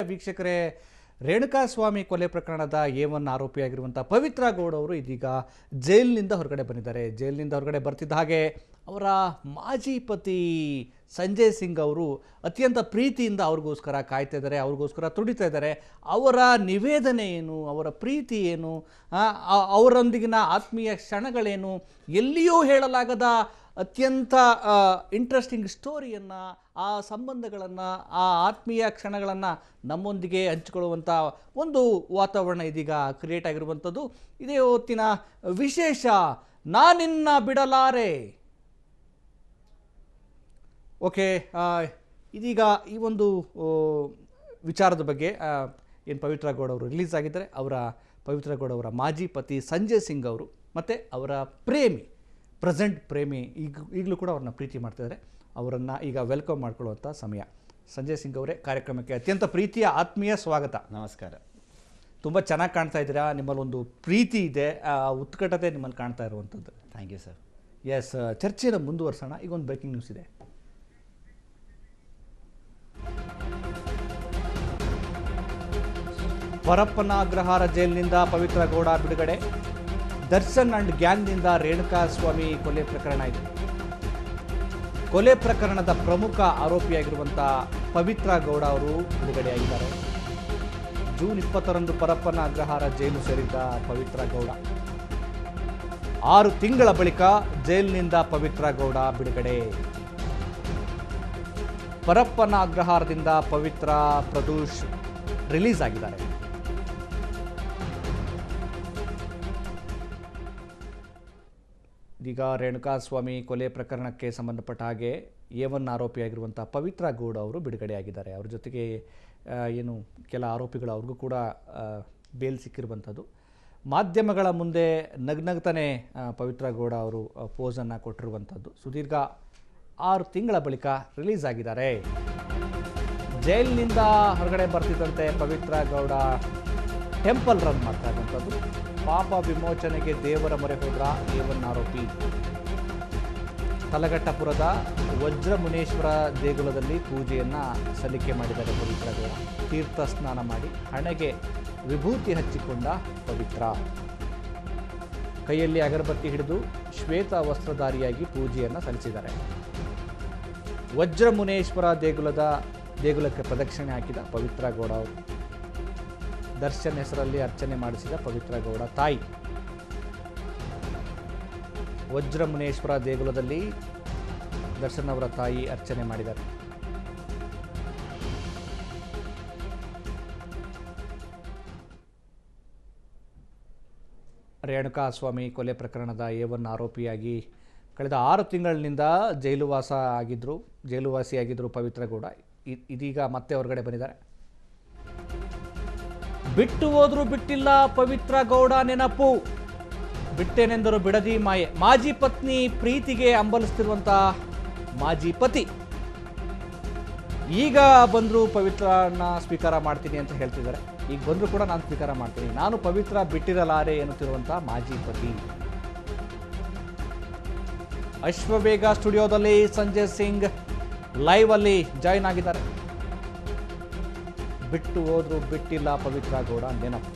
ವೀಕ್ಷಕರೇ, ರೇಣುಕಾಸ್ವಾಮಿ ಕೊಲೆ ಪ್ರಕರಣದ A1 ಆರೋಪಿಯಾಗಿರುವಂಥ ಪವಿತ್ರ ಗೌಡ ಅವರು ಇದೀಗ ಜೈಲಿನಿಂದ ಹೊರಗಡೆ ಬಂದಿದ್ದಾರೆ. ಜೈಲಿನಿಂದ ಹೊರಗಡೆ ಬರ್ತಿದ್ದ ಹಾಗೆ ಅವರ ಮಾಜಿ ಪತಿ ಸಂಜಯ್ ಸಿಂಗ್ ಅವರು ಅತ್ಯಂತ ಪ್ರೀತಿಯಿಂದ ಅವ್ರಿಗೋಸ್ಕರ ಕಾಯ್ತಾ ಇದ್ದಾರೆ, ಅವ್ರಿಗೋಸ್ಕರ ತುಡಿತಾ ಇದ್ದಾರೆ. ಅವರ ನಿವೇದನೆ ಏನು, ಅವರ ಪ್ರೀತಿ ಏನು, ಅವರೊಂದಿಗಿನ ಆತ್ಮೀಯ ಕ್ಷಣಗಳೇನು, ಎಲ್ಲಿಯೂ ಹೇಳಲಾಗದ ಅತ್ಯಂತ ಇಂಟ್ರೆಸ್ಟಿಂಗ್ ಸ್ಟೋರಿಯನ್ನು, ಆ ಸಂಬಂಧಗಳನ್ನು, ಆ ಆತ್ಮೀಯ ಕ್ಷಣಗಳನ್ನು ನಮ್ಮೊಂದಿಗೆ ಹಂಚಿಕೊಳ್ಳುವಂಥ ಒಂದು ವಾತಾವರಣ ಇದೀಗ ಕ್ರಿಯೇಟ್ ಆಗಿರುವಂಥದ್ದು. ಇದೇ ಹೊತ್ತಿನ ವಿಶೇಷ ನಾನಿನ್ನ ಬಿಡಲಾರೆ. ಓಕೆ, ಇದೀಗ ಈ ಒಂದು ವಿಚಾರದ ಬಗ್ಗೆ ಏನು ಪವಿತ್ರ ಗೌಡ ಅವರು ರಿಲೀಸ್ ಆಗಿದ್ದಾರೆ, ಪವಿತ್ರ ಗೌಡ ಅವರ ಮಾಜಿ ಪತಿ ಸಂಜಯ್ ಸಿಂಗ್ ಅವರು ಮತ್ತು ಅವರ ಪ್ರೇಮಿ, ಪ್ರೆಸೆಂಟ್ ಪ್ರೇಮಿ ಈಗಲೂ ಕೂಡ ಅವ್ರನ್ನ ಪ್ರೀತಿ ಮಾಡ್ತಿದ್ದಾರೆ. ಅವರನ್ನು ಈಗ ವೆಲ್ಕಮ್ ಮಾಡ್ಕೊಳ್ಳುವಂಥ ಸಮಯ. ಸಂಜಯ್ ಸಿಂಗ್ ಅವರೇ, ಕಾರ್ಯಕ್ರಮಕ್ಕೆ ಅತ್ಯಂತ ಪ್ರೀತಿಯ ಆತ್ಮೀಯ ಸ್ವಾಗತ. ನಮಸ್ಕಾರ. ತುಂಬ ಚೆನ್ನಾಗಿ ಕಾಣ್ತಾ ಇದ್ದೀರಾ, ನಿಮ್ಮಲ್ಲೊಂದು ಪ್ರೀತಿ ಇದೆ, ಉತ್ಕಟತೆ ನಿಮ್ಮಲ್ಲಿ ಕಾಣ್ತಾ ಇರುವಂಥದ್ದು. Thank you sir. ಎಸ್, ಚರ್ಚೆಯನ್ನು ಮುಂದುವರ್ಸೋಣ. ಈಗ ಒಂದು ಬ್ರೇಕಿಂಗ್ ನ್ಯೂಸ್ ಇದೆ. ಪರಪ್ಪನ ಅಗ್ರಹಾರ ಜೈಲಿನಿಂದ ಪವಿತ್ರ ಗೌಡ ಬಿಡುಗಡೆ. ದರ್ಶನ್ ಅಂಡ್ ಗ್ಯಾಂಗ್ನಿಂದ ರೇಣುಕಾಸ್ವಾಮಿ ಕೊಲೆ ಪ್ರಕರಣ ಇದೆ. ಕೊಲೆ ಪ್ರಕರಣದ ಪ್ರಮುಖ ಆರೋಪಿಯಾಗಿರುವಂಥ ಪವಿತ್ರ ಗೌಡ ಅವರು ಬಿಡುಗಡೆಯಾಗಿದ್ದಾರೆ. ಜೂನ್ 20ರಂದು ಪರಪ್ಪನ ಅಗ್ರಹಾರ ಜೈಲು ಸೇರಿದ್ದ ಪವಿತ್ರ ಗೌಡ 6 ತಿಂಗಳ ಬಳಿಕ ಜೈಲಿನಿಂದ ಪವಿತ್ರ ಗೌಡ ಬಿಡುಗಡೆ. ಪರಪ್ಪನ ಅಗ್ರಹಾರದಿಂದ ಪವಿತ್ರ ಪ್ರದೂಷ್ ರಿಲೀಸ್ ಆಗಿದ್ದಾರೆ. ಈಗ ರೇಣುಕಾಸ್ವಾಮಿ ಕೊಲೆ ಪ್ರಕರಣಕ್ಕೆ ಸಂಬಂಧಪಟ್ಟ ಹಾಗೆ A1 ಆರೋಪಿಯಾಗಿರುವಂಥ ಪವಿತ್ರ ಗೌಡ ಅವರು ಬಿಡುಗಡೆಯಾಗಿದ್ದಾರೆ. ಅವ್ರ ಜೊತೆಗೆ ಏನು ಕೆಲ ಆರೋಪಿಗಳು ಅವ್ರಿಗೂ ಕೂಡ ಬೇಲ್ ಸಿಕ್ಕಿರುವಂಥದ್ದು. ಮಾಧ್ಯಮಗಳ ಮುಂದೆ ನಗ್ನಗ್ತಾನೆ ಪವಿತ್ರ ಗೌಡ ಅವರು ಪೋಸನ್ನು ಕೊಟ್ಟಿರುವಂಥದ್ದು. ಸುದೀರ್ಘ 6 ತಿಂಗಳ ಬಳಿಕ ರಿಲೀಸ್ ಆಗಿದ್ದಾರೆ. ಜೈಲಿನಿಂದ ಹೊರಗಡೆ ಬರ್ತಿದ್ದಂತೆ ಪವಿತ್ರ ಗೌಡ ಟೆಂಪಲ್ ರನ್ ಮಾಡ್ತಾ ಇರುವಂಥದ್ದು. ಪಾಪ ವಿಮೋಚನೆಗೆ ದೇವರ ಮೊರೆ ಹೋದ್ರ A1 ಆರೋಪಿ. ತಲಘಟ್ಟಪುರದ ವಜ್ರಮುನೇಶ್ವರ ದೇಗುಲದಲ್ಲಿ ಪೂಜೆಯನ್ನು ಸಲ್ಲಿಕೆ ಮಾಡಿದ್ದಾರೆ ಪವಿತ್ರ ಗೌಡ. ತೀರ್ಥ ಸ್ನಾನ ಮಾಡಿ ಹಣೆಗೆ ವಿಭೂತಿ ಹಚ್ಚಿಕೊಂಡ ಪವಿತ್ರ. ಕೈಯಲ್ಲಿ ಅಗರಬತ್ತಿ ಹಿಡಿದು ಶ್ವೇತ ವಸ್ತ್ರಧಾರಿಯಾಗಿ ಪೂಜೆಯನ್ನು ಸಲ್ಲಿಸಿದ್ದಾರೆ. ವಜ್ರಮುನೇಶ್ವರ ದೇಗುಲಕ್ಕೆ ಪ್ರದಕ್ಷಿಣೆ ಹಾಕಿದ ಪವಿತ್ರ ಗೌಡ ಅವರು. ದರ್ಶನ್ ಹೆಸರಲ್ಲಿ ಅರ್ಚನೆ ಮಾಡಿಸಿದ ಪವಿತ್ರ ಗೌಡ ತಾಯಿ. ವಜ್ರಮುನೇಶ್ವರ ದೇಗುಲದಲ್ಲಿ ದರ್ಶನ್ ಅವರ ತಾಯಿ ಅರ್ಚನೆ ಮಾಡಿದ್ದಾರೆ. ರೇಣುಕಾಸ್ವಾಮಿ ಕೊಲೆ ಪ್ರಕರಣದ A1 ಆರೋಪಿಯಾಗಿ ಕಳೆದ 6 ತಿಂಗಳಿನಿಂದ ಜೈಲುವಾಸಿಯಾಗಿದ್ದರು ಪವಿತ್ರ ಗೌಡ. ಇದೀಗ ಮತ್ತೆ ಹೊರಗಡೆ ಬಂದಿದ್ದಾರೆ. ಬಿಟ್ಟು ಹೋದ್ರೂ ಬಿಟ್ಟಿಲ್ಲ ಪವಿತ್ರ ಗೌಡ ನೆನಪು. ಬಿಟ್ಟೇನೆಂದರು ಬಿಡದಿ ಮಾಯೆ. ಮಾಜಿ ಪತ್ನಿ ಪ್ರೀತಿಗೆ ಹಂಬಲಿಸ್ತಿರುವಂಥ ಮಾಜಿ ಪತಿ ಈಗ ಬಂದರೂ ಪವಿತ್ರನ ಸ್ವೀಕಾರ ಮಾಡ್ತೀನಿ ಅಂತ ಹೇಳ್ತಿದ್ದಾರೆ. ಈಗ ಬಂದರೂ ಕೂಡ ನಾನು ಸ್ವೀಕಾರ ಮಾಡ್ತೀನಿ, ನಾನು ಪವಿತ್ರ ಬಿಟ್ಟಿರಲಾರೆ ಎನ್ನುತ್ತಿರುವಂಥ ಮಾಜಿ ಪತಿ. ಅಶ್ವವೇಗ ಸ್ಟುಡಿಯೋದಲ್ಲಿ ಸಂಜಯ್ ಸಿಂಗ್ ಲೈವ್ ಅಲ್ಲಿ ಜಾಯಿನ್ ಆಗಿದ್ದಾರೆ. ಬಿಟ್ಟು ಹೋದ್ರು ಬಿಟ್ಟಿಲ್ಲ ಪವಿತ್ರ ಗೌಡ ನೆನಪು.